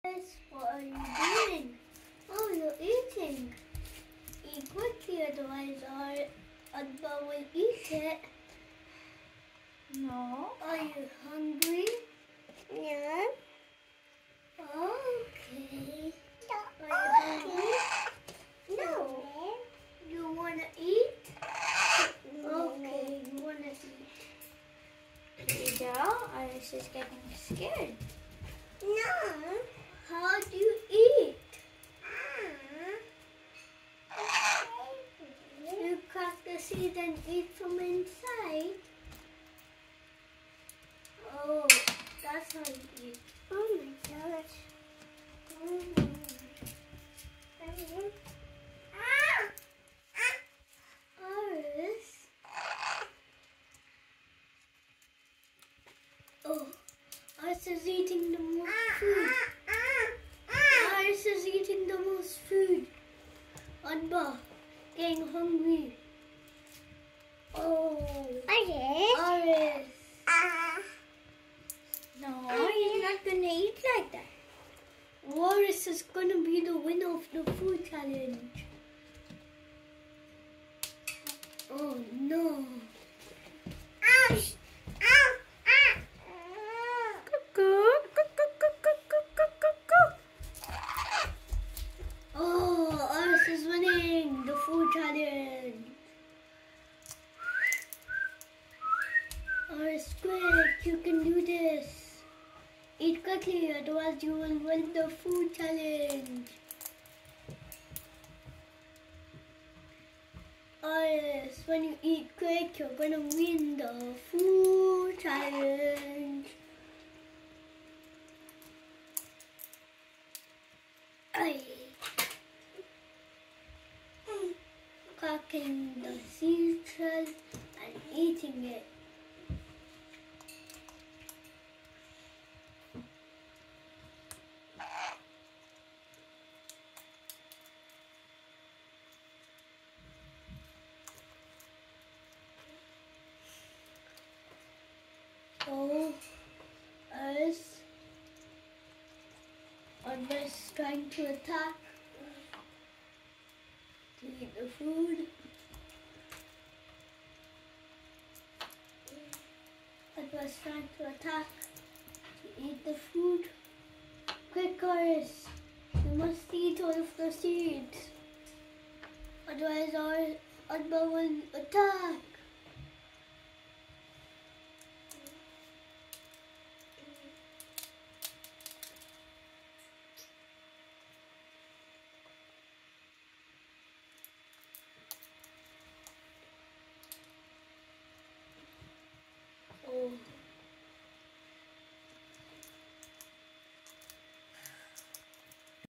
Yes, what are you doing? Oh, you're eating. Eat quickly, otherwise our Adba will eat it. No. Are you hungry? No. Okay. Are you hungry? No. You wanna eat? Okay, you wanna eat. Yeah, Aish is getting scared. No. How do you eat? You crack the seed and eat from inside? Oh, that's how you eat. Oh my gosh. Iris. Oh, Iris is eating the most food. Iris is eating the most food. Adba, getting hungry. Oh, Iris. No, he's not gonna eat like that. Iris is gonna be the winner of the food challenge. Oh no. Oh, Iris is winning the food challenge. Iris, quick, you can do this. Eat quickly, otherwise you will win the food challenge. Iris, when you eat quick, you're gonna win the food challenge. Ay. Cracking the seed shell and eating it. Oh, Iris, Adba is trying to attack to eat the food. Adba is trying to attack to eat the food. Quick, Iris, you must eat all of the seeds. Otherwise, our Adba will attack.